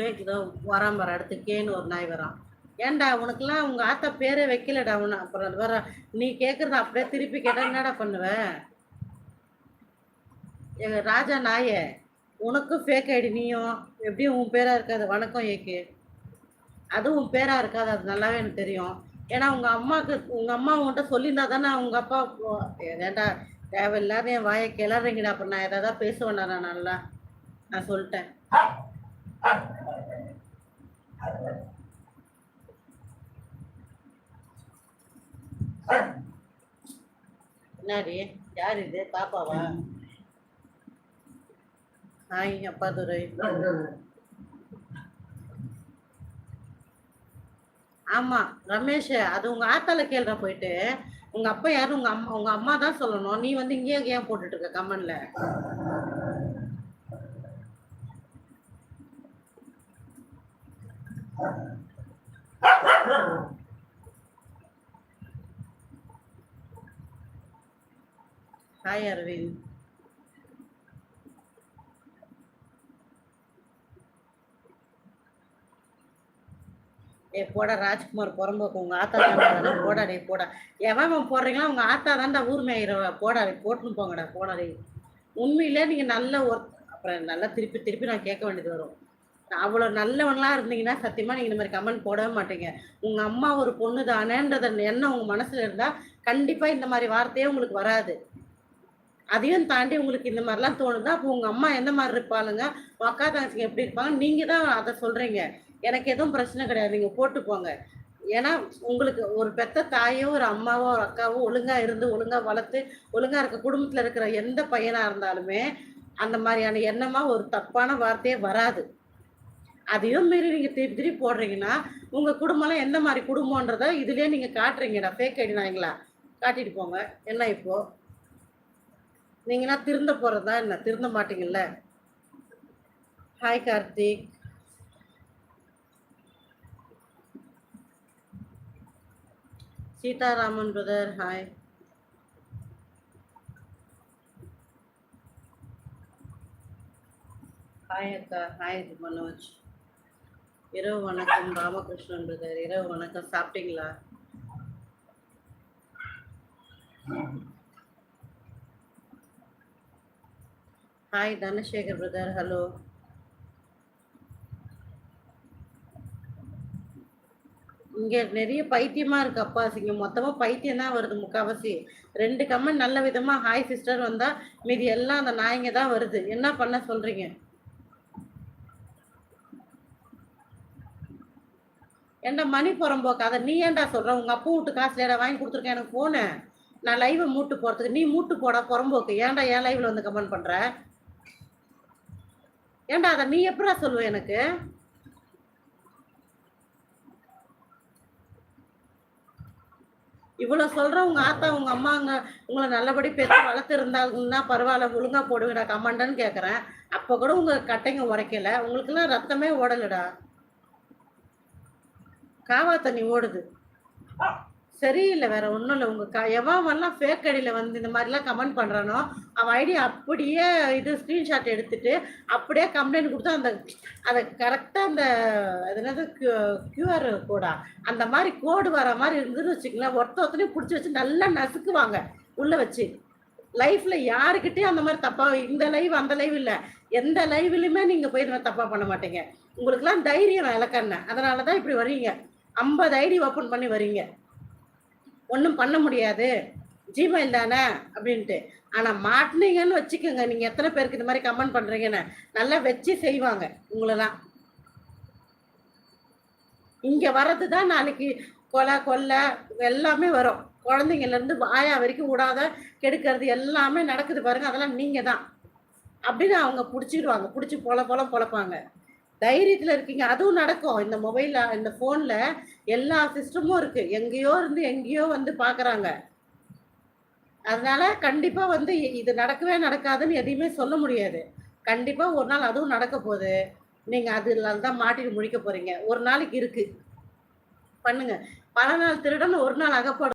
Fake இதோ வரான் பாரு அடுத்து கேன்னு ஒரு நாய் வரான். ஏன்டா உனக்கெல்லாம் உங்க ஆத்தா பேரே வைக்கலடா உன்ன. அப்புறம் அது வர நீ கேட்கறத அப்படியே திருப்பி கேட்டா என்னடா பண்ணுவ? எங்க ராஜா நாயே, உனக்கும் ஃபேக் ஐடி நீயும் எப்படியும் உன் பேரா இருக்காது. வணக்கம் ஏகே. அதுவும் உன் பேரா இருக்காது. அது நல்லாவே எனக்கு தெரியும். ஏன்னா உங்க அம்மா உன்கிட்ட சொல்லியிருந்தா தானே உங்க அப்பா ஏன்டா தேவையில்லாத என் வாயை கிளறீங்கடா. அப்புறம் நான் ஏதாவது பேசுவேன்டா நான் நல்லா. நான் சொல்லிட்டேன். என்னாடி யார் இது பாப்பாவா? ஹாய் அப்பா துரை. ஆமா ரமேஷ், அது உங்க ஆத்தால கேள்ற போயிட்டு. உங்க அப்பா யாரும் உங்க அம்மா தான் சொல்லணும். நீ வந்து இங்கேயே ஏன் போட்டுட்டு இருக்க கமெண்ட்ல? ஹாய் அரவிந்த். போடா ராஜ்குமார் புறம்போக்கு. உங்க ஆத்தா தாண்டா போடா டே போடா. எவன் போடுறீங்களா உங்க ஆத்தா தாண்டா ஊர் மேயிறவ. போடா போட்டுன்னு போங்கடா போடா டே. உண்மையிலே நீங்க நல்ல ஒரு அப்புறம் நல்லா திருப்பி திருப்பி நான் கேட்க வேண்டியது வரும். அவ்வளோ நல்லவன்லாம் இருந்தீங்கன்னா சத்தியமா நீங்க இந்த மாதிரி கமெண்ட் போடவே மாட்டீங்க. உங்க அம்மா ஒரு பொண்ணு தானேன்றத எண்ணம் உங்க மனசுல இருந்தா கண்டிப்பா இந்த மாதிரி வார்த்தையே உங்களுக்கு வராது. அதையும் தாண்டி உங்களுக்கு இந்த மாதிரிலாம் தோணுதா? அப்போ உங்க அம்மா எந்த மாதிரி இருப்பாளுங்க, அக்கா தங்கச்சிங்க எப்படி இருப்பாங்க, நீங்க தான் அதை சொல்றீங்க. எனக்கு எதுவும் பிரச்சனை கிடையாது, நீங்க போட்டு போங்க. ஏன்னா உங்களுக்கு ஒரு பெத்த தாயோ ஒரு அம்மாவோ ஒரு அக்காவோ ஒழுங்கா இருந்து ஒழுங்கா வளர்த்து ஒழுங்கா இருக்க குடும்பத்துல இருக்கிற எந்த பையனா இருந்தாலுமே அந்த மாதிரியான எண்ணமா ஒரு தப்பான வார்த்தையே வராது. அதையும் மீறி நீங்க திருப்பி திருப்பி போடுறீங்கன்னா உங்க குடும்பம்லாம் எந்த மாதிரி குடும்பம்ன்றத இதுலயே நீங்க காட்டுறீங்கடா. ஃபேக் ஐடி நாய்ங்களா காட்டிட்டு போங்க. என்ன இப்போ நீங்கன்னா திருந்த போறதா என்ன? திருந்த மாட்டீங்கல்ல. Hi Karthik. Seetharaman brother hi. Hi அக்கா. ஹாய் மனோஜ். இரவு வணக்கம் ராமகிருஷ்ணன் பிரதர். இரவு வணக்கம். சாப்பிட்டீங்களா? Hi Dhanasekar brother. ஹலோ. இங்க நிறைய பைத்தியமா இருக்கு அப்பா. இங்க மொத்தமா பைத்தியம் தான் வருது முக்காவாசி. 2 கமெண்ட் நல்ல விதமா ஹாய் சிஸ்டர் வந்தா மீதி எல்லாம் அந்த நாய்ங்க தான் வருது. என்ன பண்ண சொல்றீங்க? ஏன்டா மணி புறம்போக்கு அதை நீ ஏன்டா சொல்ற? உங்க அப்பா வீட்டு காசுல ஏடா வாங்கி கொடுத்துருக்கேன் எனக்கு போனு. நான் லைவை மூட்டு போறதுக்கு நீ மூட்டு போடா புறம்போக்கு. ஏன்டா என் லைவ்ல வந்து கமெண்ட் பண்ற? ஏன்டா அதை நீ எப்படா சொல்லுவ எனக்கு? இவ்வளவு சொல்ற உங்க ஆத்தா உங்க அம்மாங்க உங்களை நல்லபடி பேசி வளர்த்து இருந்தாங்கன்னா பரவாயில்ல, ஒழுங்கா போடுங்கடா கமெண்ட்னு கேக்குறேன். அப்ப கூட உங்க கட்டைங்க உரைக்கல. உங்களுக்கு எல்லாம் ரத்தமே ஓடலடா. காவா தண்ணி ஓடுது. சரியில்லை, வேற ஒன்றும் இல்லை. எவன்லாம் ஃபேக் ஐடியில் வந்து இந்த மாதிரிலாம் கமெண்ட் பண்ணுறானோ அவன் ஐடி அப்படியே இது ஸ்க்ரீன்ஷாட் எடுத்துட்டு அப்படியே கம்ப்ளைண்ட் கொடுத்து அதை கரெக்டாக அந்த அது என்னது கியூஆர் கோடா அந்த மாதிரி கோடு வர மாதிரி இருந்துன்னு வச்சுக்கலாம். ஒருத்தனையும் பிடிச்சி வச்சு நல்லா நசுக்குவாங்க உள்ளே வச்சு. லைஃப்ல யாருக்கிட்டையும் அந்த மாதிரி தப்பா இந்த லைவ் அந்த லைவ் இல்லை, எந்த லைவ்லையுமே நீங்கள் போய் இந்த மாதிரி தப்பாக பண்ண மாட்டீங்க. உங்களுக்குலாம் தைரியம் இலக்கண்ண. அதனால தான் இப்படி வரீங்க. 50 ஐடி ஓப்பன் பண்ணி வரீங்க. ஒன்றும் பண்ண முடியாது ஜிமெயில் தானே அப்படின்ட்டு. ஆனால் மாட்டினீங்கன்னு வச்சுக்கோங்க, நீங்கள் எத்தனை பேருக்கு இந்த மாதிரி கமெண்ட் பண்ணுறீங்கன்னு நல்லா வச்சு செய்வாங்க உங்களெல்லாம். இங்கே வர்றது தான் நாளைக்கு கொலை எல்லாமே வரும். குழந்தைங்கலேருந்து ஆயா வரைக்கும் விடாத கெடுக்கிறது எல்லாமே நடக்குது பாருங்க. அதெல்லாம் நீங்கள் தான் அப்படின்னு அவங்க பிடிச்சிடுவாங்க. பிடிச்சி பொழப்பாங்க. தைரியத்தில் இருக்கீங்க. அதுவும் நடக்கும். இந்த மொபைலில் இந்த ஃபோனில் எல்லா சிஸ்டமும் இருக்குது. எங்கேயோ இருந்து எங்கேயோ வந்து பார்க்குறாங்க. அதனால கண்டிப்பாக வந்து இது நடக்கவே நடக்காதுன்னு எதையுமே சொல்ல முடியாது. கண்டிப்பாக ஒரு நாள் அதுவும் நடக்க போகுது. நீங்கள் அதில் தான் மாட்டிட்டு முழிக்க போகிறீங்க. ஒரு நாளைக்கு இருக்குது பண்ணுங்க. பல நாள் திருடன் ஒரு நாள் அகப்படும்.